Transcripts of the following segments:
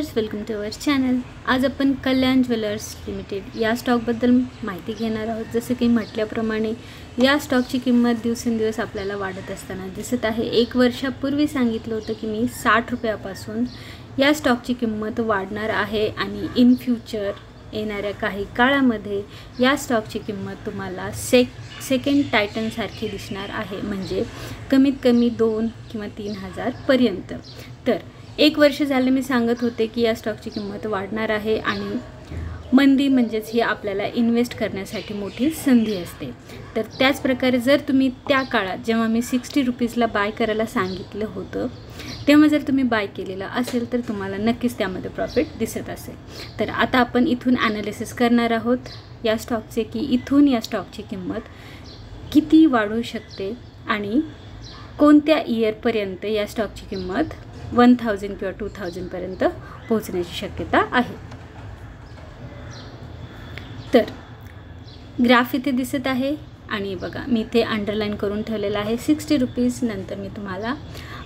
Viewers, welcome to our channel. आज आपण कल्याण jewellers limited या स्टॉकबद्दल माहिती घेणार आहोत। जसे की म्हटल्याप्रमाणे या स्टॉकची किंमत दिवसेंदिवस आपल्याला वाढत असताना दिसत आहे। 1 वर्षापूर्वी सांगितलं होतं की मी 60 रुपयापासून या स्टॉकची किंमत वाढणार आहे आणि इन फ्युचर येणाऱ्या काही काळामध्ये या स्टॉकची किंमत तुम्हाला सेकंड टायटनसारखी दिसणार आहे, म्हणजे कमीत कमी 2 किंवा 3 हजार पर्यंत। तर 1 वर्ष झाले मी सांगत होते की या स्टॉकची किंमत वाढणार आहे आणि मंदी म्हणजेच ही आपल्याला इन्वेस्ट करण्यासाठी मोठी संधी असते। तर त्याच प्रकारे जर तुम्ही त्या काळात जेव्हा मी 60 रुपीजला बाय करायला सांगितलं होतं तेव्हा जर तुम्ही बाय केलेला असेल तर तुम्हाला नक्कीच त्यामध्ये प्रॉफिट दिसत असेल। तर आता आपण इथून ॲनालिसिस करणार आहोत या स्टॉकचे की इथून या स्टॉकची किंमत किती वाढू शकते आणि कोणत्या इयरपर्यंत या स्टॉकची किंमत 1000 किंवा 2000 पर्यंत पोहोचण्याची शक्यता आहे। तर ग्राफ इथे दिसत आहे आणि बघा मी इथे अंडरलाइन करून ठेवलेला आहे 60 रुपीज। नंतर मी तुम्हाला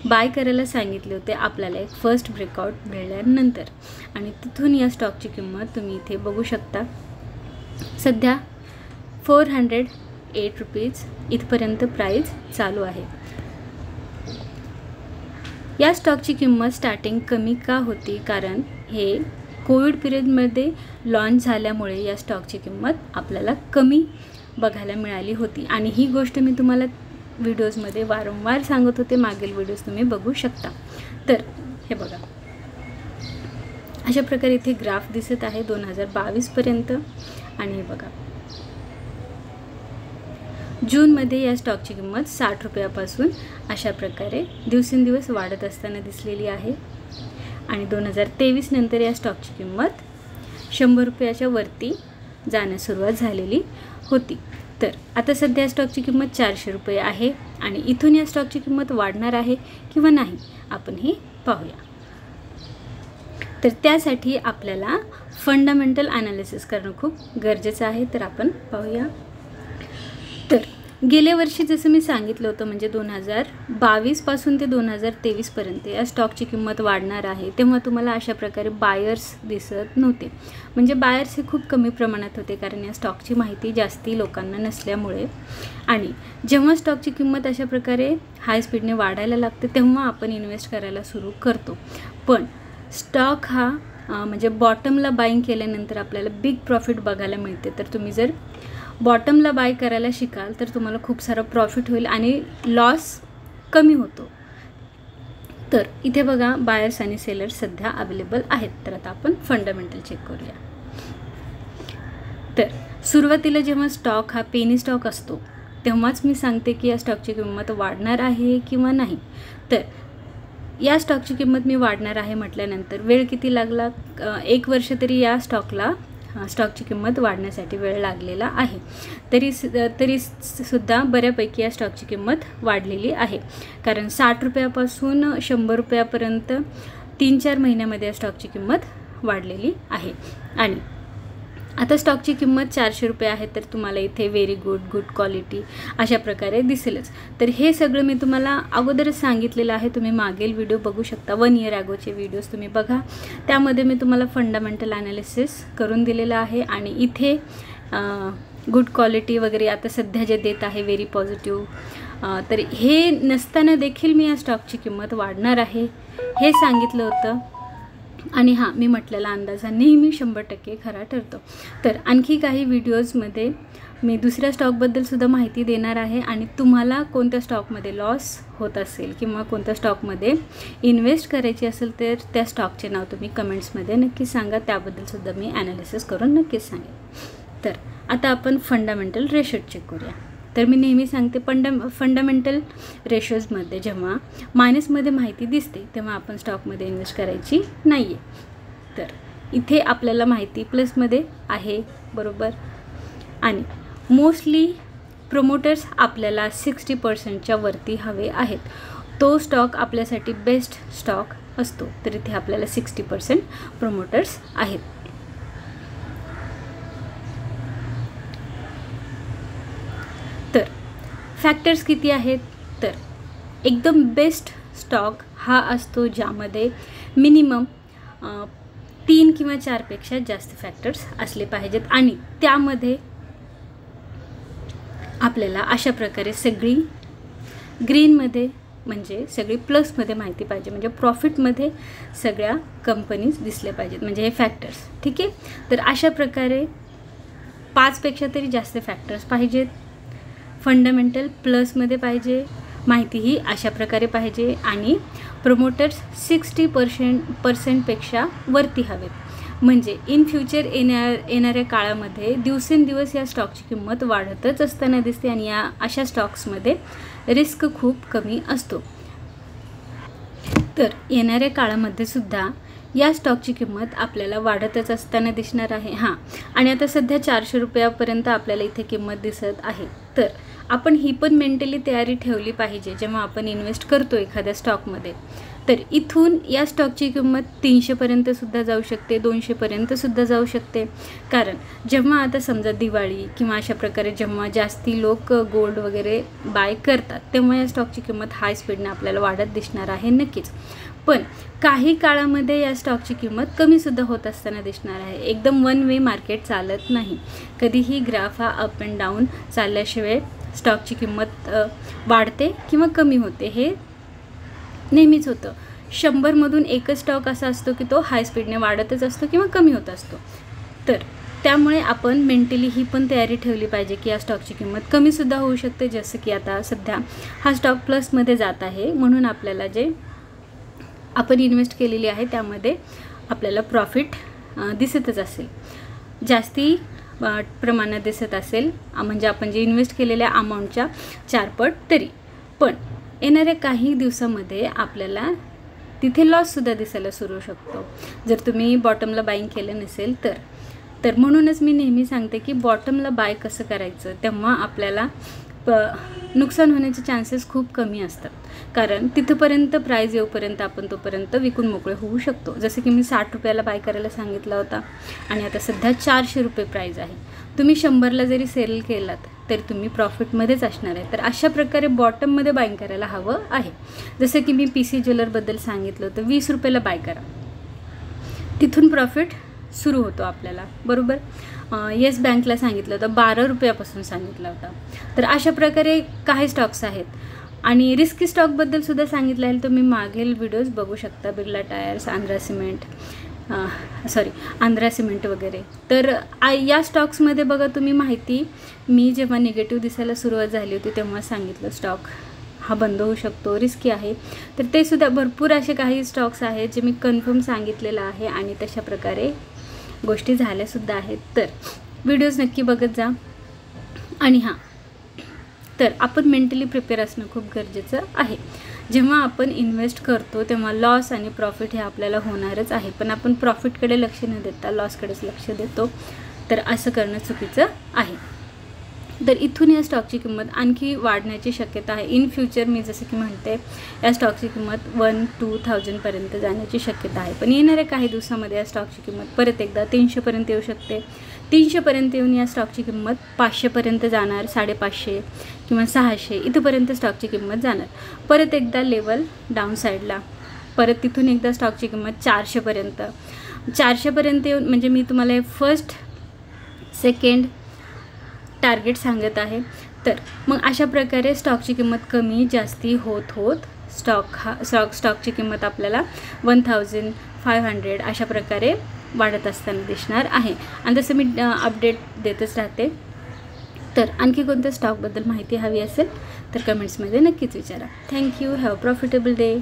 बाय करायला सांगितले होते आपल्याला एक फर्स्ट ब्रेकआउट मिळाल्यानंतर, आणि तिथून या स्टॉकची किंमत तुम्ही इथे बघू शकता। सध्या 408 रुपीज इथपर्यंत प्राइस चालू आहे। या स्टॉकची किंमत स्टार्टिंग कमी का होती, कारण हे कोविड पिरियडमध्ये लॉन्च झाल्यामुळे या स्टॉकची किंमत आपल्याला कमी बघायला मिळाली होती आणि ही गोष्ट मी तुम्हाला व्हिडिओजमध्ये वारंवार सांगत होते। मागील व्हिडिओज तुम्ही बघू शकता। तर हे बघा अशा प्रकारे इथे ग्राफ दिसत आहे 2022 पर्यंत, आणि हे बघा जूनमध्ये या स्टॉकची किंमत 60 रुपयापासून अशा प्रकारे दिवसेंदिवस वाढत असताना दिसलेली आहे आणि 2023 नंतर या स्टॉकची किंमत 100 रुपयाच्या वरती जाण्यास सुरुवात झालेली होती। तर आता सध्या स्टॉकची किंमत 400 रुपये आहे आणि इथून या स्टॉकची किंमत वाढणार आहे किंवा नाही आपण हे पाहूया। तर त्यासाठी आपल्याला फंडामेंटल ॲनालिसिस करणं खूप गरजेचं आहे। तर आपण पाहूया। तर गेल्या वर्षी जसं मी सांगितलं होतं, म्हणजे 2022 पासून ते 2023 पर्यंत या स्टॉकची किंमत वाढणार आहे, तेव्हा तुम्हाला अशा प्रकारे बायर्स दिसत नव्हते। म्हणजे बायर्स हे खूप कमी प्रमाणात होते, कारण या स्टॉकची माहिती जास्ती लोकांना नसल्यामुळे। आणि जेव्हा स्टॉकची किंमत अशा प्रकारे हाय स्पीडने वाढायला लागते तेव्हा आपण इन्वेस्ट करायला सुरू करतो। पण स्टॉक हा म्हणजे बॉटमला बाईंग केल्यानंतर आपल्याला बिग प्रॉफिट बघायला मिळते। तर तुम्ही जर बॉटमला बाय करायला शिकाल तर तुम्हाला खूप सारा प्रॉफिट होईल आणि लॉस कमी होतो। तर इथे बघा बायर्स आणि सेलर्स सध्या अवेलेबल आहेत। तर आता आपण फंडामेंटल चेक करूया। तर सुरुवातीला जेव्हा स्टॉक हा पेनी स्टॉक असतो तेव्हाच मी सांगते की या स्टॉकची किंमत वाढणार आहे किंवा नाही। तर या स्टॉकची किंमत मी वाढणार आहे म्हटल्यानंतर वेळ किती लागला, 1 वर्ष तरी या स्टॉकची किंमत वाढण्यासाठी वेळ लागलेला आहे। तरी सुद्धा बऱ्यापैकी या स्टॉकची किंमत वाढलेली आहे, कारण 60 रुपयापासून 100 रुपयापर्यंत 3-4 महिन्यामध्ये या स्टॉकची किंमत वाढलेली आहे। आणि आता स्टॉकची किंमत 400 रुपये आहे, तर तुम्हाला इथे व्हेरी गुड क्वालिटी अशा प्रकारे दिसेलच। तर हे सगळं मी तुम्हाला अगोदरच सांगितलेलं आहे। तुम्ही मागील व्हिडिओ बघू शकता, 1 इयर अगोचे व्हिडिओज तुम्ही बघा, त्यामध्ये मी तुम्हाला फंडामेंटल ॲनालिसिस करून दिलेलं आहे। आणि इथे गुड क्वालिटी वगैरे आता सध्या जे देत आहे व्हेरी पॉझिटिव्ह, तर हे नसताना देखील मी या स्टॉकची किंमत वाढणार आहे हे सांगितलं होतं। आणि हां, मी म्हटलेला अंदाज हा नेहमी 100% खरा ठरतो। तर आणखी काही व्हिडिओजमध्ये मी दुसऱ्या स्टॉकबद्दलसुद्धा माहिती देणार आहे आणि तुम्हाला कोणत्या स्टॉकमध्ये लॉस होत असेल किंवा कोणत्या स्टॉकमध्ये इन्वेस्ट करायची असेल तर त्या स्टॉकचे नाव तुम्ही कमेंट्समध्ये नक्की सांगा, त्याबद्दलसुद्धा मी ॲनालिसिस करून नक्कीच सांगेन। तर आता आपण फंडामेंटल रेशो चेक करूया। तर मी नेहमी सांगते फंडामेंटल रेशोजमध्ये जेव्हा मायनसमध्ये माहिती दिसते तेव्हा आपण स्टॉकमध्ये इन्वेस्ट करायची नाही आहे। तर इथे आपल्याला माहिती प्लसमध्ये आहे, बरोबर। आणि मोस्टली प्रोमोटर्स आपल्याला 60%च्या वरती हवे आहेत, तो स्टॉक आपल्यासाठी बेस्ट स्टॉक असतो। तर इथे आपल्याला 60% प्रोमोटर्स आहेत। तर फॅक्टर्स किती आहेत, तर एकदम बेस्ट स्टॉक हा असतो ज्यामध्ये मिनिमम 3 किंवा 4 पेक्षा जास्त फॅक्टर्स असले पाहिजेत आणि त्यामध्ये आपल्याला अशा प्रकारे सगळी ग्रीनमध्ये म्हणजे सगळी प्लसमध्ये माहिती पाहिजे, म्हणजे प्रॉफिटमध्ये सगळ्या कंपनीज दिसल्या पाहिजेत, म्हणजे हे फॅक्टर्स. ठीक आहे. तर अशा प्रकारे 5 पेक्षा तरी जास्त फॅक्टर्स पाहिजेत. फंडामेंटल प्लसमध्ये पाहिजे, माहितीही अशा प्रकारे पाहिजे आणि प्रमोटर्स 60% वरती हवेत. म्हणजे इन फ्युचर येणाऱ्या काळामध्ये दिवसेंदिवस या स्टॉकची किंमत वाढतच असताना दिसते आणि या अशा स्टॉक्समध्ये रिस्क खूप कमी असतो. तर येणाऱ्या काळामध्ये सुद्धा या स्टॉकची किंमत आपल्याला वाढतच असताना दिसणार आहे. आणि आता सध्या 400 रुपयापर्यंत आपल्याला इथे किंमत दिसत आहे. तर आपण ही पण मेंटली तयारी ठेवली पाहिजे जेव्हा आपण इन्व्हेस्ट करतो एखाद्या स्टॉकमध्ये. तर इथून या स्टॉकची किंमत 300पर्यंत सुद्धा जाऊ शकते, 200पर्यंत सुद्धा जाऊ शकते. कारण जेव्हा आता समजा दिवाळी किंवा अशा प्रकारे जेव्हा जास्ती लोक गोल्ड वगैरे बाय करतात तेव्हा या स्टॉकची किंमत हाय स्पीडने आपल्याला वाढत दिसणार आहे नक्कीच. पण काही काळामध्ये या स्टॉकची किंमत कमीसुद्धा होत असताना दिसणार आहे. एकदम वन वे मार्केट चालत नाही. कधीही ग्राफ हा अप अँड डाऊन चालल्याशिवाय स्टॉकची किंमत वाढते किंवा कमी होते, हे नेहमीच होतं. 100मधून एकच स्टॉक असा असतो की तो हाय स्पीडने वाढतच असतो किंवा कमी होत असतो. तर त्यामुळे आपण मेंटली ही पण तयारी ठेवली पाहिजे की या स्टॉकची किंमत कमीसुद्धा होऊ शकते. जसं की आता सध्या हा स्टॉक प्लसमध्ये जात आहे, म्हणून आपल्याला जे आपण इन्व्हेस्ट केलेली आहे त्यामध्ये आपल्याला प्रॉफिट दिसतच असेल, जास्ती प्रमाणात दिसत असेल, म्हणजे आपण जे इन्व्हेस्ट केलेल्या अमाऊंटच्या 4 पट तरी. पण येणाऱ्या काही दिवसामध्ये आपल्याला तिथे लॉससुद्धा दिसायला सुरू होऊ शकतो जर तुम्ही बॉटमला बाईंग केलं नसेल तर म्हणूनच मी नेहमी सांगते की बॉटमला बाय कसं करायचं, तेव्हा आपल्याला नुकसान होण्याचे चान्सेस खूप कमी असतात. कारण तिथंपर्यंत प्राईज येऊपर्यंत आपण तोपर्यंत विकून मोकळे होऊ शकतो. जसं की मी 60 रुपयाला बाय करायला सांगितला होता आणि आता सध्या 400 रुपये प्राईज आहे. तुम्ही 100ला जरी सेल केलात तरी तुम्ही प्रॉफिटमध्येच असणार आहे. तर अशा प्रकारे बॉटममध्ये बाईंग करायला हवं आहे. जसं की मी PC ज्वेलरबद्दल सांगितलं होतं, 20 रुपयाला बाय करा, तिथून प्रॉफिट सुरू होतो आपल्याला, बरोबर. येस बँकला सांगितलं होतं 12 रुपयापासून सांगितलं होतं. तर अशा प्रकारे काही स्टॉक्स आहेत. आणि रिस्की स्टॉकबद्दल सांगितलं आहे, तुम्ही मागील व्हिडिओज बघू शकता, बिर्ला टायर्स, आंध्रा सिमेंट वगैरे. तर या स्टॉक्समध्ये बघा तुम्ही माहिती मी जेव्हा निगेटिव्ह दिसायला सुरुवात झाली होती तेव्हा सांगितलं स्टॉक हा बंद होऊ शकतो, रिस्की आहे. तर ते सुद्धा भरपूर असे काही स्टॉक्स आहेत जे मी कन्फर्म सांगितलेलं आहे आणि तशा प्रकारे गोष्टी झाल्यासुद्धा आहेत. तर व्हिडिओज नक्की बघत जा. आणि तर आपण मेंटली प्रिपेअर असणं खूप गरजेचं आहे. जेव्हा आपण इन्व्हेस्ट करतो तेव्हा लॉस आणि प्रॉफिट हे आपल्याला होणारच आहे, पण आपण प्रॉफिटकडे लक्ष न देता लॉसकडेच लक्ष देतो. तर असं करणं चुकीचं आहे. तर इथून या स्टॉकची किंमत आणखी वाढण्याची शक्यता आहे. इन फ्युचर मी जसं की म्हणते या स्टॉकची किंमत 1-2,000पर्यंत जाण्याची शक्यता आहे. पण येणाऱ्या काही दिवसामध्ये या स्टॉकची किंमत परत एकदा 300पर्यंत येऊ शकते. 300पर्यंत येऊन या स्टॉकची किंमत 500पर्यंत जाणार, 550 किंवा 600 इथंपर्यंत स्टॉकची किंमत जाणार. परत एकदा लेवल डाऊन साईडला, परत तिथून एकदा स्टॉकची किंमत 400पर्यंत येऊन, म्हणजे मी तुम्हाला फर्स्ट सेकंड टार्गेट सांगत आहे. तर मग अशा प्रकारे स्टॉकची किंमत कमी जास्ती होत स्टॉकची किंमत आपल्याला 1,500 अशा प्रकारे वाढत असताना दिसणार आहे. आणि तसं मी अपडेट देतच राहते. तर आणखी कोणत्या स्टॉकबद्दल माहिती हवी असेल तर कमेंट्समध्ये नक्कीच विचारा. Thank you. Have a profitable day.